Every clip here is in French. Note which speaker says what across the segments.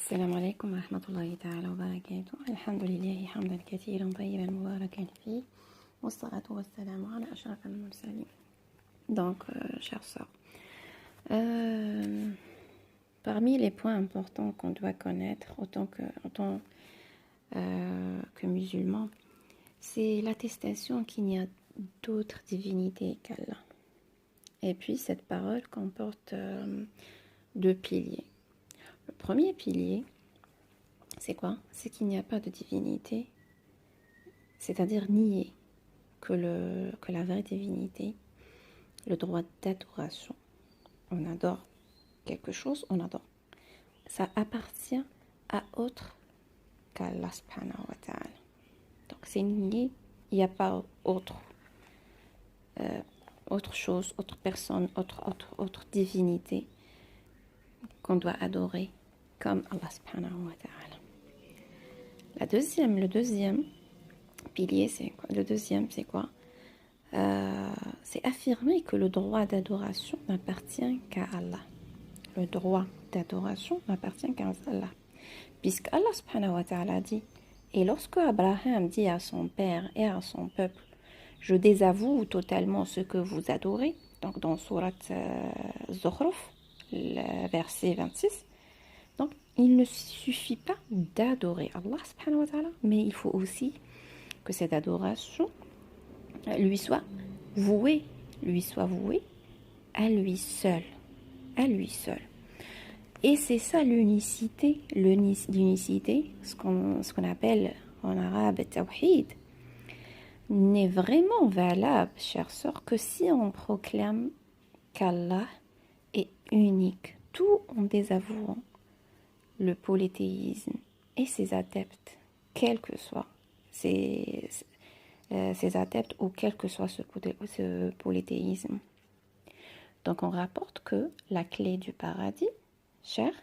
Speaker 1: السلام عليكم ورحمة الله تعالى وبركاته. الحمد لله حمدا كثيرا طيبا مباركا فيه والصلاة والسلام على أشرف المرسلين. Donc, chers sœurs, parmi les points importants qu'on doit connaître en tant que musulman, c'est l'attestation qu'il n'y a d'autre divinité qu'Allah. Et puis, cette parole comporte deux piliers. Le premier pilier, c'est quoi? C'est qu'il n'y a pas de divinité, c'est-à-dire nier que la vraie divinité, le droit d'adoration, on adore quelque chose, on adore. Ça appartient à autre qu'Allah subhanahu wa ta'ala. Donc c'est nier, il n'y a pas autre chose, autre personne, autre divinité qu'on doit adorer comme Allah subhanahu wa ta'ala. Le deuxième pilier, c'est quoi? Le deuxième, c'est quoi? C'est affirmer que le droit d'adoration n'appartient qu'à Allah. Le droit d'adoration n'appartient qu'à Allah. Puisque Allah subhanahu wa ta'ala dit, et lorsque Abraham dit à son père et à son peuple, je désavoue totalement ce que vous adorez, donc dans Surat Zukhruf, le verset 26, donc il ne suffit pas d'adorer Allah subhanahu wa ta'ala, mais il faut aussi que cette adoration lui soit vouée à lui seul. Et c'est ça l'unicité, ce qu'on appelle en arabe tawhid, n'est vraiment valable, chères sœurs, que si on proclame qu'Allah est unique, tout en désavouant le polythéisme et ses adeptes, quels que soient ces adeptes ou quel que soit ce polythéisme. Donc on rapporte que la clé du paradis, cher,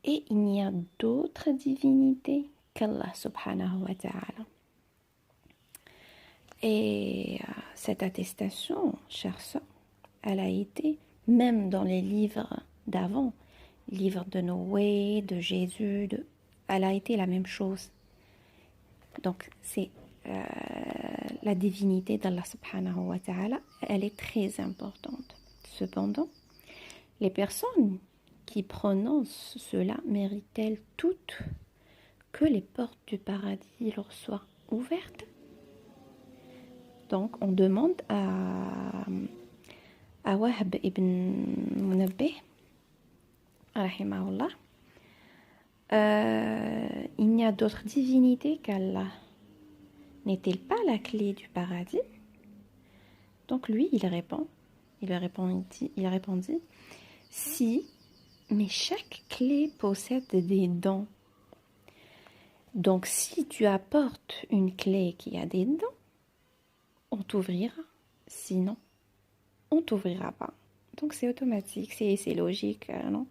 Speaker 1: et il n'y a d'autre divinité qu'Allah subhanahu wa ta'ala. Et cette attestation, chère sœur, elle a été, même dans les livres d'avant, livres de Noé, de Jésus, elle a été la même chose. Donc c'est la divinité d'Allah subhanahu wa ta'ala, elle est très importante. Cependant, les personnes qui prononcent cela méritent-elles toutes que les portes du paradis leur soient ouvertes? Donc, on demande à Wahb ibn Munabbih, rahimahullah, il n'y a d'autre divinité qu'Allah. N'est-elle pas la clé du paradis? Donc lui, il répondit, si, mais chaque clé possède des dents. Donc si tu apportes une clé qui a des dents, on t'ouvrira. Sinon, on t'ouvrira pas. Donc c'est automatique, c'est logique, non?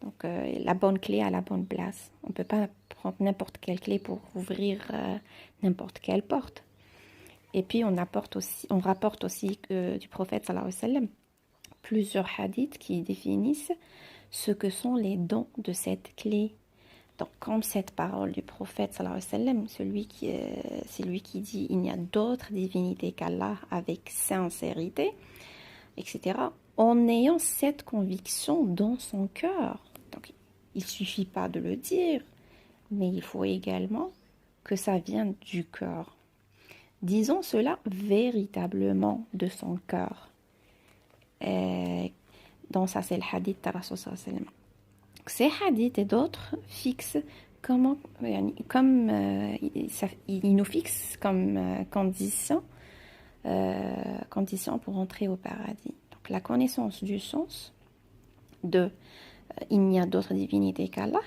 Speaker 1: Donc la bonne clé à la bonne place. On ne peut pas prendre n'importe quelle clé pour ouvrir n'importe quelle porte. Et puis on rapporte aussi du prophète sallallahu alayhi wa sallam plusieurs hadiths qui définissent ce que sont les dons de cette clé. Donc comme cette parole du prophète sallallahu alayhi wa sallam, c'est lui qui dit il n'y a d'autre divinité qu'Allah avec sincérité, etc. En ayant cette conviction dans son cœur. Donc il ne suffit pas de le dire, mais il faut également que ça vienne du cœur. Disons cela véritablement de son cœur. Donc ça c'est le hadith de Rasul sallallahu alayhi wa sallam. Ces hadiths et d'autres fixent il nous fixe comme condition pour entrer au paradis. Donc la connaissance du sens de il n'y a d'autre divinité qu'Allah.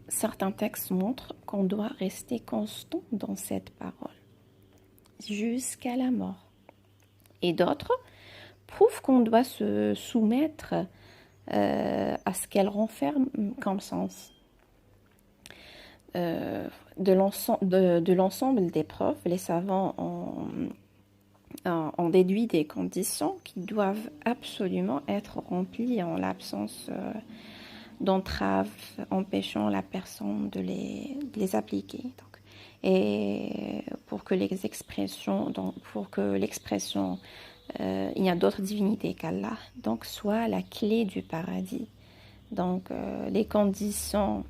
Speaker 1: Certains textes montrent qu'on doit rester constant dans cette parole jusqu'à la mort. Et d'autres prouvent qu'on doit se soumettre à ce qu'elle renferme comme sens. De l'ensemble des preuves, les savants ont déduit des conditions qui doivent absolument être remplies en l'absence d'entraves empêchant la personne de les appliquer. Donc, et pour que l'expression, il y a d'autres divinités qu'Allah, donc soit la clé du paradis. Donc les conditions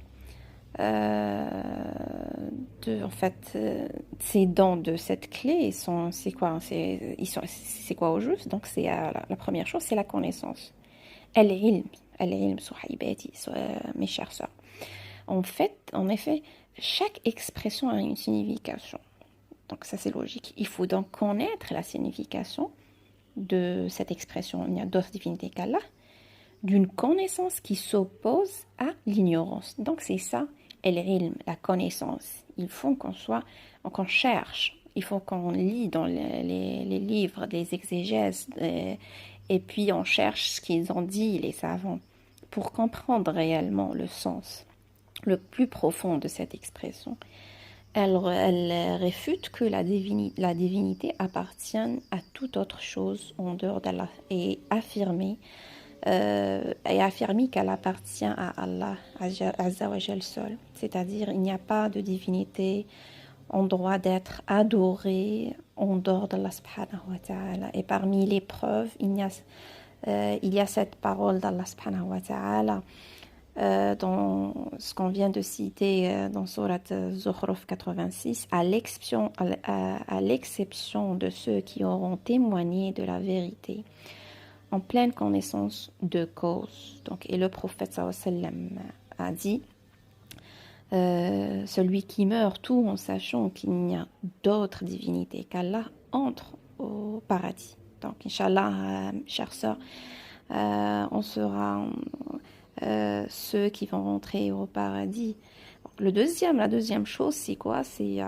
Speaker 1: en fait, ces dons de cette clé c'est quoi? C'est quoi au juste? Donc c'est la première chose, c'est la connaissance. Al-ilm, al-ilm, souhaibati, mes chères sœurs. En effet, chaque expression a une signification. Donc ça c'est logique. Il faut donc connaître la signification de cette expression. Il y a d'autres divinités qu'Allah, d'une connaissance qui s'oppose à l'ignorance. Donc c'est ça, al-ilm, la connaissance. Il faut qu'on cherche, il faut qu'on lit dans les livres, les exégèses, et puis on cherche ce qu'ils ont dit, les savants, pour comprendre réellement le sens le plus profond de cette expression. Elle réfute que la divinité appartienne à toute autre chose en dehors d'Allah et affirme qu'elle appartient à Allah Azza wa Jal seul. C'est-à-dire il n'y a pas de divinité en droit d'être adorée en dehors d'Allah subhanahu wa ta'ala. Et parmi les preuves, il y a cette parole d'Allah subhanahu wa ta'ala dans ce qu'on vient de citer dans Surat Zukhruf 86, à l'exception de ceux qui auront témoigné de la vérité en pleine connaissance de cause. Donc, et le prophète sallallahu alayhi wa sallam a dit celui qui meurt tout en sachant qu'il n'y a d'autres divinités qu'Allah entre au paradis. Donc, Inch'Allah, chères sœurs, on sera ceux qui vont rentrer au paradis. La deuxième chose, c'est quoi? C'est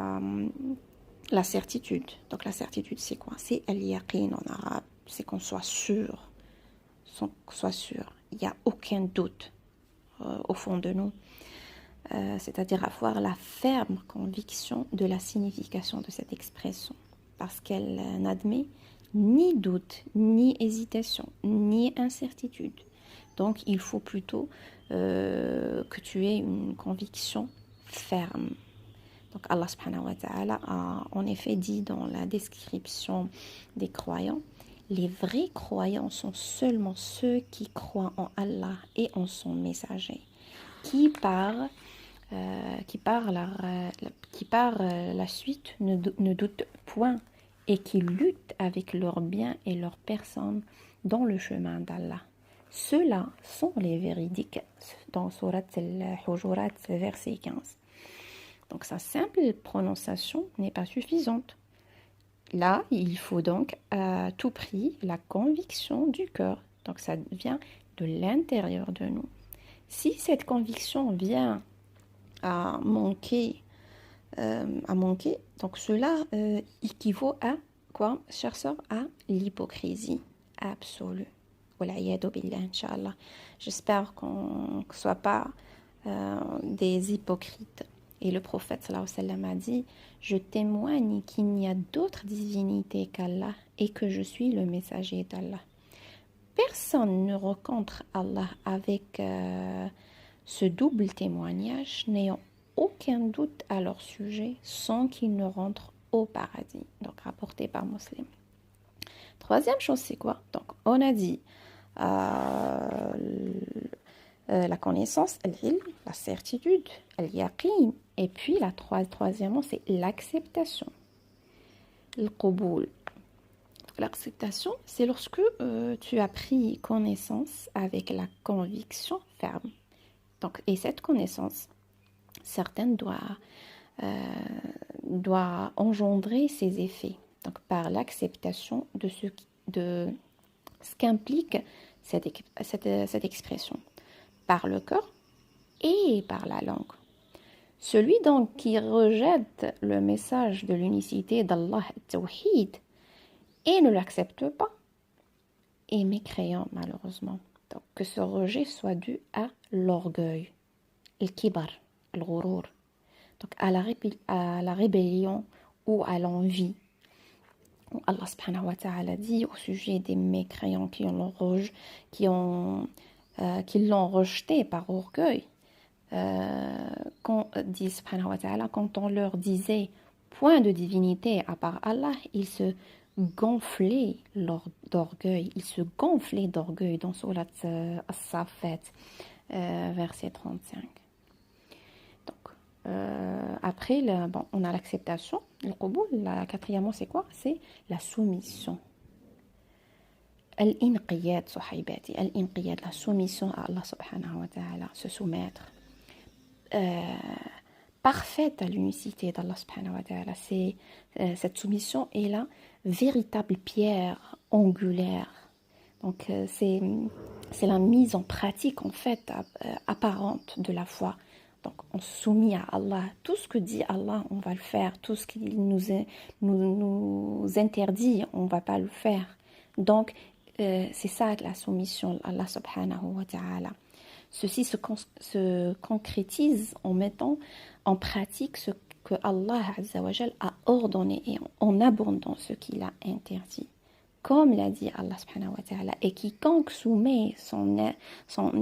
Speaker 1: la certitude. Donc la certitude, c'est quoi? C'est al-yaqin en arabe. C'est qu'on soit sûr. Il n'y a aucun doute au fond de nous. C'est-à-dire avoir la ferme conviction de la signification de cette expression. Parce qu'elle n'admet ni doute, ni hésitation, ni incertitude. Donc, il faut plutôt que tu aies une conviction ferme. Donc, Allah subhanahu wa ta'ala a en effet dit dans la description des croyants, les vrais croyants sont seulement ceux qui croient en Allah et en son messager, qui par la suite ne doutent point et qui luttent avec leurs biens et leurs personnes dans le chemin d'Allah. Ceux-là sont les véridiques dans Surat al-Hujurat, verset 15. Donc sa simple prononciation n'est pas suffisante. Là, il faut donc à tout prix la conviction du cœur. Donc ça vient de l'intérieur de nous. Si cette conviction vient à manquer, donc cela équivaut à quoi, chers sœurs? À l'hypocrisie absolue. J'espère qu'on ne soit pas des hypocrites. Et le prophète sallallahu alayhi wa sallam a dit: je témoigne qu'il n'y a d'autres divinités qu'Allah et que je suis le messager d'Allah. Personne ne rencontre Allah avec ce double témoignage, n'ayant aucun doute à leur sujet, sans qu'ils ne rentrent au paradis. Donc rapporté par Muslim. Troisième chose, c'est quoi? Donc on a dit la connaissance, la certitude, al-yaqin, et puis troisièmement, c'est l'acceptation, le qaboul. L'acceptation, c'est lorsque tu as pris connaissance avec la conviction ferme. Donc, et cette connaissance, certaine doit engendrer ses effets. Donc, par l'acceptation de ce qu'implique cette expression, par le cœur et par la langue. Celui donc qui rejette le message de l'unicité d'Allah Tawhid et ne l'accepte pas est mécréant malheureusement. Donc que ce rejet soit dû à l'orgueil, le kibar, le ghurur, donc à la rébellion ou à l'envie. Allah subhanahu wa ta'ala dit au sujet des mécréants qui ont qu'ils l'ont rejeté par orgueil. Quand, dit subhanahu wa ta'ala, quand on leur disait point de divinité à part Allah, ils se gonflaient d'orgueil. Ils se gonflaient d'orgueil dans Surat As-Saffat, verset 35. Donc, après, on a l'acceptation, le qaboul. La quatrième, c'est quoi? C'est la soumission. Al-inqiyad, sahibati. Al-inqiyad, la soumission à Allah subhanahu wa ta'ala, se soumettre. Parfaite à l'unicité d'Allah subhanahu wa ta'ala. Cette soumission est la véritable pierre angulaire. Donc, c'est la mise en pratique, en fait, apparente de la foi. Donc, on se soumet à Allah. Tout ce que dit Allah, on va le faire. Tout ce qu'il nous interdit, on ne va pas le faire. Donc, c'est ça la soumission à Allah subhanahu wa ta'ala. Ceci se concrétise en mettant en pratique ce que Allah Azza wa Jal a ordonné et en abondant ce qu'il a interdit. Comme l'a dit Allah subhanahu wa ta'ala, et quiconque soumet son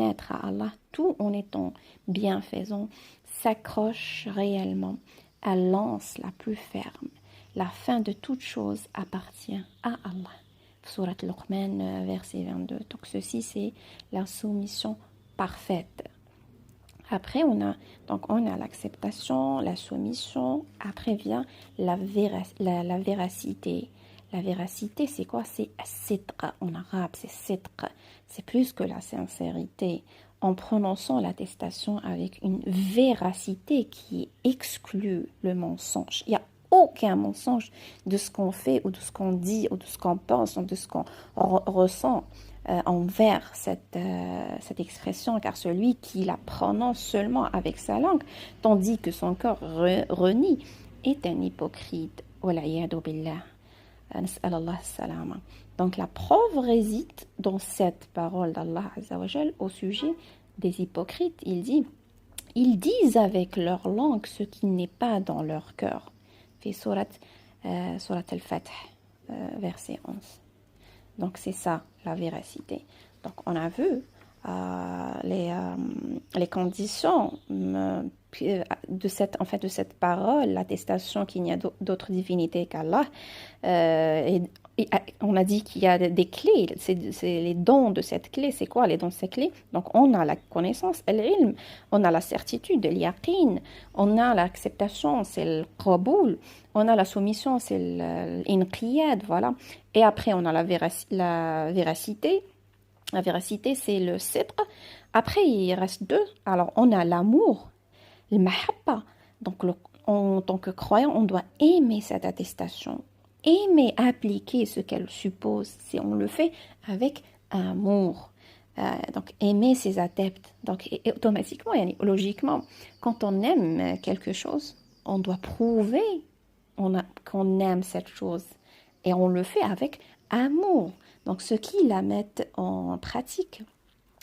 Speaker 1: être à Allah, tout en étant bienfaisant, s'accroche réellement à l'anse la plus ferme. La fin de toute chose appartient à Allah. Surat Luqman, verset 22. Donc ceci, c'est la soumission parfaite. Après, on a l'acceptation, la soumission. Après vient la véracité. La véracité, c'est quoi? C'est sidq en arabe, c'est sidq. C'est plus que la sincérité. En prononçant l'attestation avec une véracité qui exclut le mensonge. Il n'y a aucun mensonge de ce qu'on fait ou de ce qu'on dit ou de ce qu'on pense ou de ce qu'on ressent envers cette expression, car celui qui la prononce seulement avec sa langue, tandis que son corps renie, est un hypocrite. Wal'iyadu billah. Nas'alallah salama. Donc la preuve réside dans cette parole d'Allah Azza wa Jal au sujet des hypocrites. Il dit, ils disent avec leur langue ce qui n'est pas dans leur cœur. Fait surat al-Fath, verset 11. Donc c'est ça la véracité. Donc on a vu les conditions de cette parole, l'attestation qu'il n'y a d'autre divinité qu'Allah. Et on a dit qu'il y a des clés, c'est les dons de cette clé. C'est quoi les dons de cette clé? Donc on a la connaissance, l'ilm, on a la certitude, l'yaqin, on a l'acceptation, c'est le qaboul, on a la soumission, c'est l'inqiyad, voilà. Et après on a la véracité. La véracité, c'est le sidq. Après, il reste deux. Alors, on a l'amour, le mahabba. Donc, en tant que croyant, on doit aimer cette attestation, aimer appliquer ce qu'elle suppose, si on le fait avec amour. Donc, aimer ses adeptes. Donc, et automatiquement, logiquement, quand on aime quelque chose, on doit prouver qu'on aime cette chose. Et on le fait avec amour. Donc, ceux qui la mettent en pratique,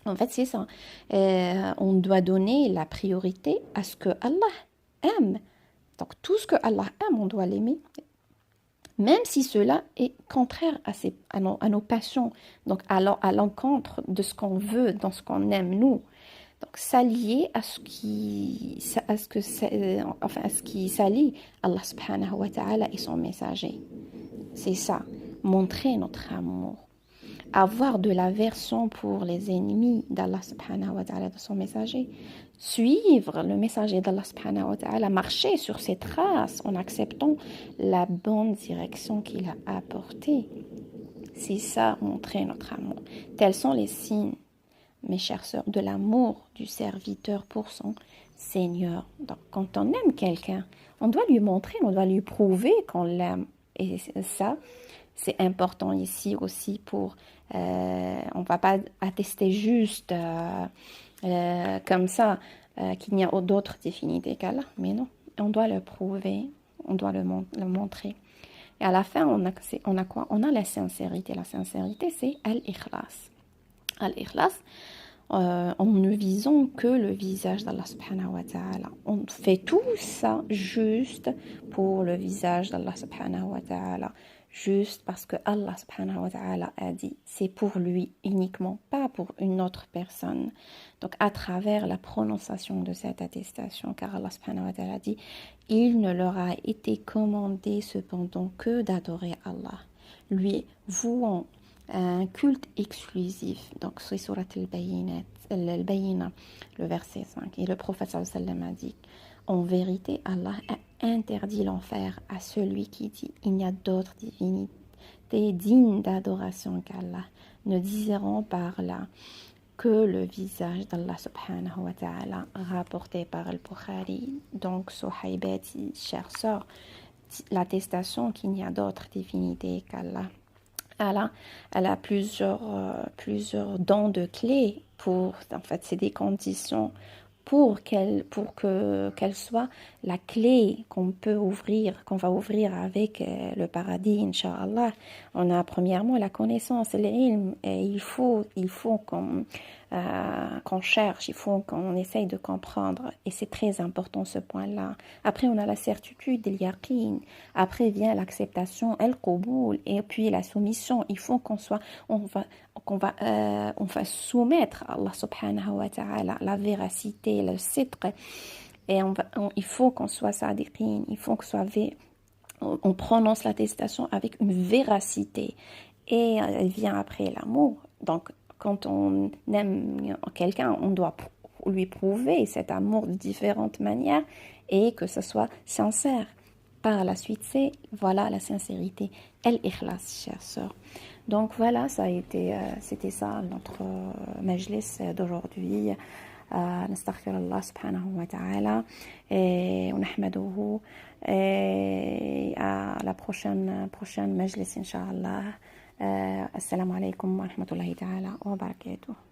Speaker 1: en fait, c'est ça. On doit donner la priorité à ce que Allah aime. Donc, tout ce que Allah aime, on doit l'aimer. Même si cela est contraire à nos passions. Donc, à l'encontre de ce qu'on veut, dans ce qu'on aime, nous. Donc, s'allier à ce qui s'allie Allah subhanahu wa ta'ala et son messager. C'est ça. Montrer notre amour. Avoir de l'aversion pour les ennemis d'Allah subhanahu wa ta'ala, de son messager, suivre le messager d'Allah subhanahu wa ta'ala, marcher sur ses traces en acceptant la bonne direction qu'il a apportée. C'est ça, montrer notre amour. Tels sont les signes, mes chères sœurs, de l'amour du serviteur pour son Seigneur. Donc, quand on aime quelqu'un, on doit lui montrer, on doit lui prouver qu'on l'aime. Et ça, c'est important ici aussi pour... on ne va pas attester juste comme ça qu'il n'y a d'autres divinités qu'Allah, mais non, on doit le prouver, on doit le montrer. Et à la fin, on a quoi? On a la sincérité. La sincérité, c'est al-ikhlas. Al-ikhlas, en ne visant que le visage d'Allah subhanahu wa ta'ala. On fait tout ça juste pour le visage d'Allah subhanahu wa ta'ala. juste parce que Allah subhanahu wa ta'ala a dit, c'est pour lui uniquement, pas pour une autre personne. Donc à travers la prononciation de cette attestation, car Allah subhanahu wa ta'ala dit, il ne leur a été commandé cependant que d'adorer Allah, lui vouant un culte exclusif. Donc c'est surat al-Bayyina, le verset 5. Et le prophète sallallahu alayhi wa sallam a dit, en vérité, Allah a interdit l'enfer à celui qui dit il n'y a d'autre divinité digne d'adoration qu'Allah, ne disant par là que le visage d'Allah subhanahu wa ta'ala, rapporté par Al-Bukhari. Donc Suhayba dit, chère sœur, l'attestation qu'il n'y a d'autre divinité qu'Allah. Elle a plusieurs dons de clés pour, en fait, c'est des conditions pour qu'elle soit la clé qu'on va ouvrir avec le paradis, Inch'Allah. On a premièrement la connaissance, l'ilm, et il faut qu'on cherche, il faut qu'on essaye de comprendre, et c'est très important ce point-là. Après, on a la certitude, l'yaqin. Après vient l'acceptation, el-qaboul, et puis la soumission. Il faut on va soumettre à Allah subhanahu wa ta'ala la véracité, le sidq, et il faut qu'on soit sadiqin, il faut on prononce l'attestation avec une véracité, et elle vient après l'amour. Donc quand on aime quelqu'un, on doit lui prouver cet amour de différentes manières et que ce soit sincère. Par la suite, voilà la sincérité, el-ikhlas, chère sœur. Donc voilà, c'était ça notre majlis d'aujourd'hui. نستغفر الله سبحانه وتعالى ونحمده à la prochaine majlis إن شاء الله. السلام عليكم ورحمة الله تعالى وبركاته.